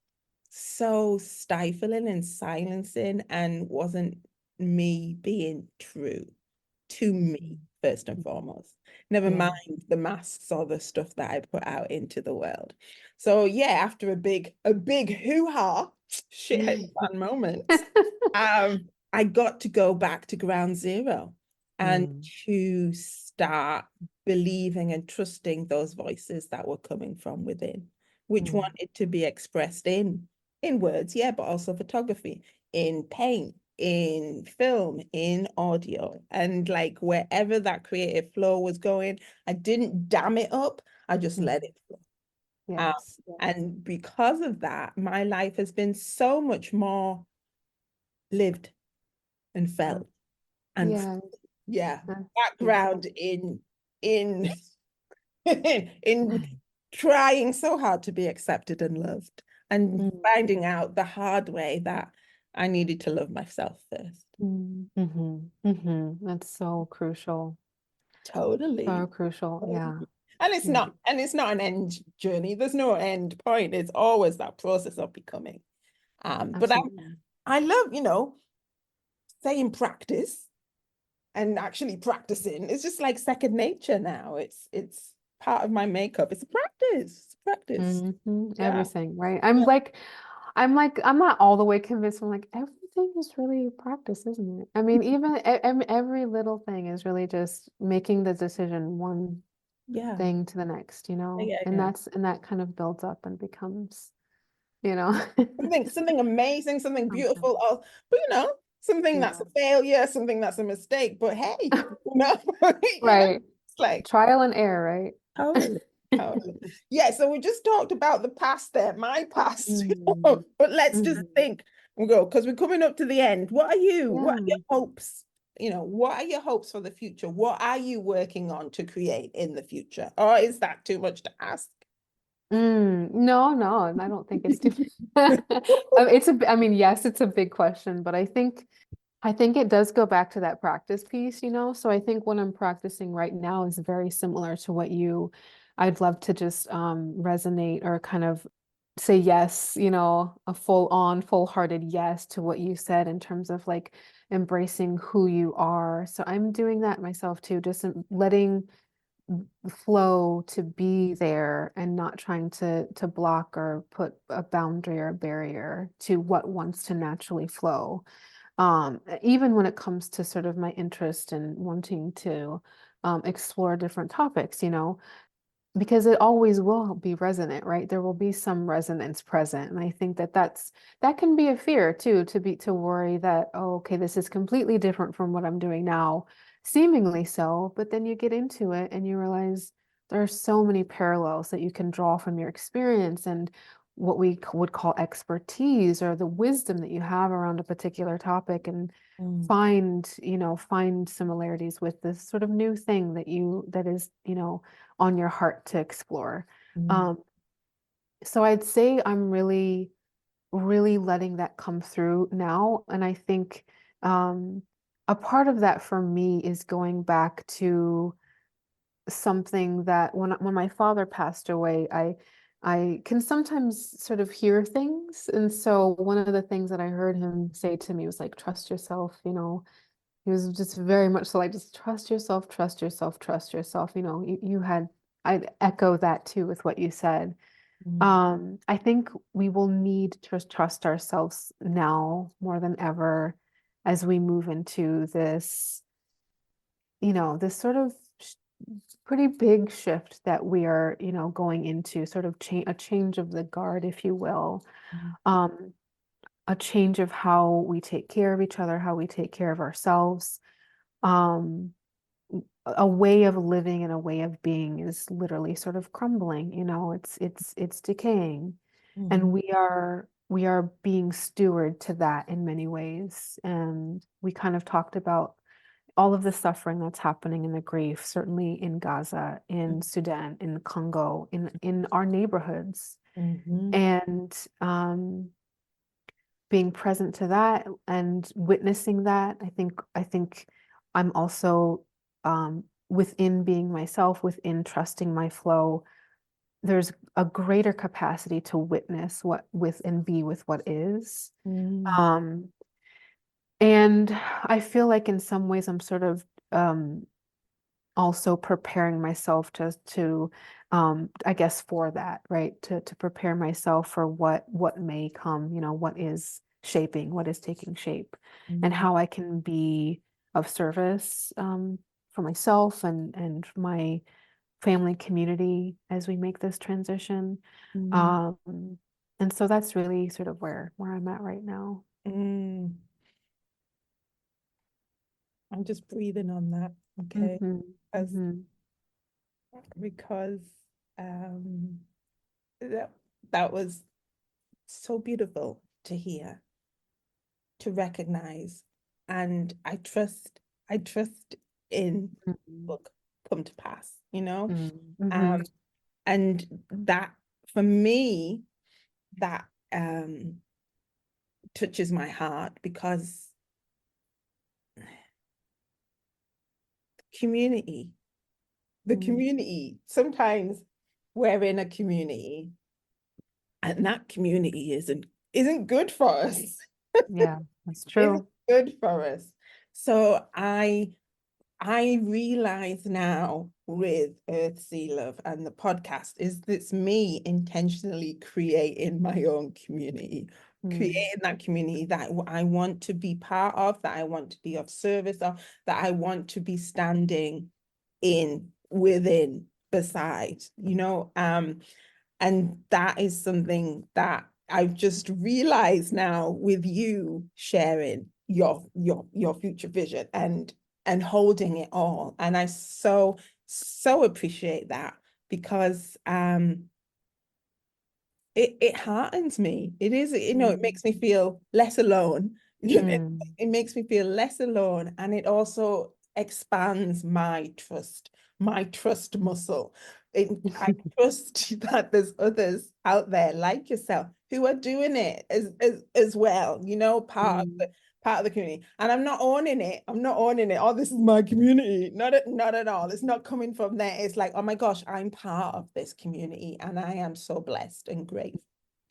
so stifling and silencing and wasn't me being true to me, first and foremost. Never Yeah. mind the masks or the stuff that I put out into the world. So yeah, after a big hoo-ha, shit hit the fan moment, I got to go back to ground zero and Mm. to start believing and trusting those voices that were coming from within, which Mm. wanted to be expressed in words, yeah, but also photography, in paint, in film, in audio, and like wherever that creative flow was going, I didn't dam it up, I just let it flow. Yes. And because of that, my life has been so much more lived and felt and Yeah. yeah, That's background beautiful. in in trying so hard to be accepted and loved and Mm. finding out the hard way that I needed to love myself first. That's so crucial. So Totally. crucial. Yeah. And Yeah. it's not an end journey. There's no end point. It's always that process of becoming. But Absolutely. I love, you know, saying practice and actually practicing. It's just like second nature now. It's part of my makeup. It's a practice. It's a practice. Yeah. Everything, right? I'm not all the way convinced. I'm like, everything is really practice, isn't it? I mean, even every little thing is really just making the decision one Yeah. thing to the next, Yeah. and Yeah. that kind of builds up and becomes, you know, Something amazing, something something. beautiful, or but you know, something that's Yeah. a failure, something that's a mistake. But hey, you know, you know, Right. it's like Trial and error, right? totally, totally. Yeah, so we just talked about the past there, my past. Mm, But let's just mhm. think and go, because we're coming up to the end. What are Yeah. your hopes? You know, what are your hopes for the future? What are you working on to create in the future? Or is that too much to ask? No, I don't think it's too. I mean, yes, it's a big question, but I think it does go back to that practice piece. So I think what I'm practicing right now is very similar to I'd love to just resonate or kind of say yes, a full-hearted yes to what you said in terms of like embracing who you are. So I'm doing that myself too, just letting the flow to be there and not trying to block or put a boundary or a barrier to what wants to naturally flow. Even when it comes to sort of my interest in wanting to explore different topics, because it always will be resonant, right? There will be some resonance present. And I think that can be a fear too, to worry that, oh, okay, this is completely different from what I'm doing now, seemingly so, but then you get into it and you realize there are so many parallels that you can draw from your experience and what we would call expertise or the wisdom that you have around a particular topic and Mm, find similarities with this sort of new thing that is, on your heart to explore. mm, Um, so I'd say I'm really, really letting that come through now. And I think a part of that for me is going back to something that when my father passed away, I can sometimes sort of hear things. And so one of the things that I heard him say to me was like, trust yourself. He was just very much so like, just trust yourself, trust yourself, trust yourself. I'd echo that too with what you said. mm, I think we will need to trust ourselves now more than ever as we move into this sort of pretty big shift that we are, going into, sort of a change of the guard, if you will. mm, Um, a change of how we take care of each other, how we take care of ourselves. Um, a way of living and a way of being is literally sort of crumbling, it's decaying. And we are being steward to that in many ways. And we kind of talked about all of the suffering that's happening in the grief, certainly in Gaza, in Sudan, in Congo, in our neighborhoods. And being present to that and witnessing that, I think I'm also within being myself, within trusting my flow, there's a greater capacity to witness what with and be with what is. Um, and I feel like in some ways I'm sort of also preparing myself to I guess for that, right? To prepare myself for what may come, what is shaping, what is taking shape, and how I can be of service for myself and my family community as we make this transition. And so that's really sort of where I'm at right now. I'm just breathing on that, okay? As, Mhm. because that was so beautiful to hear, to recognize, and I trust in book come to pass, Mhm. and that for me, that touches my heart, because community, the community, sometimes we're in a community and that community isn't good for us. Yeah, that's Isn't true. good for us. So I realize now with Earth Sea Love and the podcast is that's me intentionally creating my own community, creating that community that I want to be part of, that I want to be of service of, that I want to be standing in, within, beside, and that is something that I've just realized now with you sharing your future vision and holding it all. And I so appreciate that, because it heartens me. It is, it makes me feel less alone. It makes me feel less alone, and it also expands my trust muscle. I trust that there's others out there like yourself who are doing it as well, part of the community. And I'm not owning it. Oh, this is my community. Not at all. It's not coming from there. It's like, oh my gosh, I'm part of this community, and I am so blessed and grateful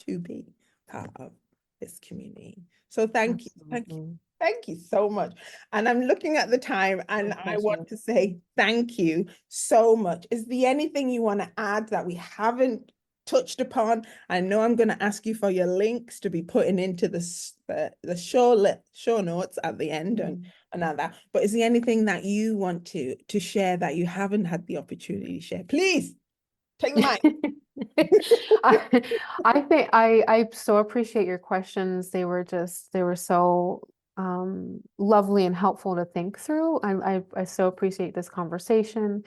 to be part of this community. So thank you. Thank you so much. And I'm looking at the time, and I want to say thank you so much. Is there anything you want to add that we haven't touched upon? I know I'm going to ask you for your links to be putting into the show notes at the end and all that. But is there anything that you want to share that you haven't had the opportunity to share? Please take the mic. I think I so appreciate your questions. They were so lovely and helpful to think through. I so appreciate this conversation.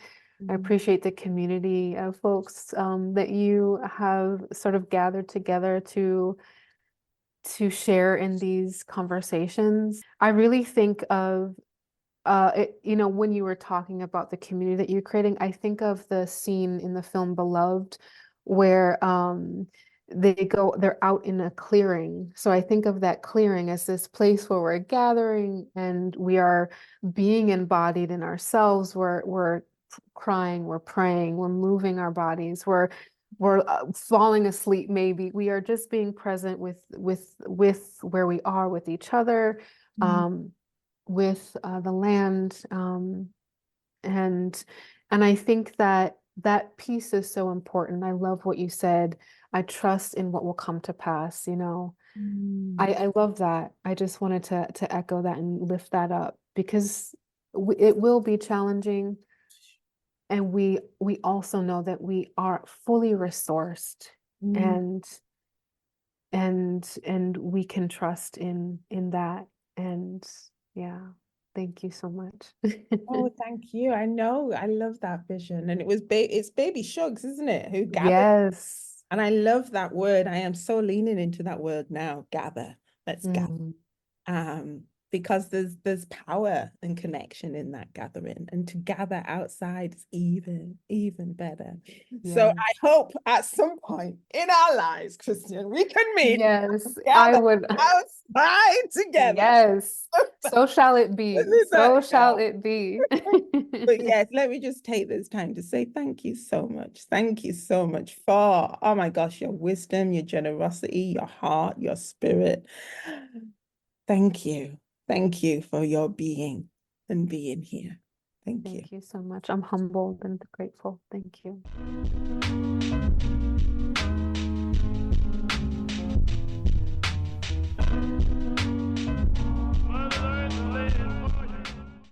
I appreciate the community of folks that you have sort of gathered together to share in these conversations. I really think of when you were talking about the community that you're creating, I think of the scene in the film Beloved where they're out in a clearing. So I think of that clearing as this place where we're gathering and we are being embodied in ourselves. We're crying, we're praying, we're moving our bodies, we're falling asleep maybe. We are just being present with where we are with each other. With the land, and I think that that piece is so important. I love what you said. I trust in what will come to pass. I love that. I just wanted to echo that and lift that up because it will be challenging, and we also know that we are fully resourced, and we can trust in that. And yeah, Thank you so much. Oh, thank you. I know. I love that vision. And it's baby Shugs, isn't it? Who gathered. Yes. And I love that word. I am so leaning into that word now. Gather. Let's gather. Because there's power and connection in that gathering, and to gather outside is even better. So Yes. I hope at some point in our lives, Christian, we can meet, Yes, I gather would. outside together. Yes. So shall it be. So shall it be. But yes, let me just take this time to say thank you so much. Thank you so much for, oh my gosh, your wisdom, your generosity, your heart, your spirit. Thank you. Thank you for your being and being here. Thank you. Thank you so much. I'm humbled and grateful. Thank you.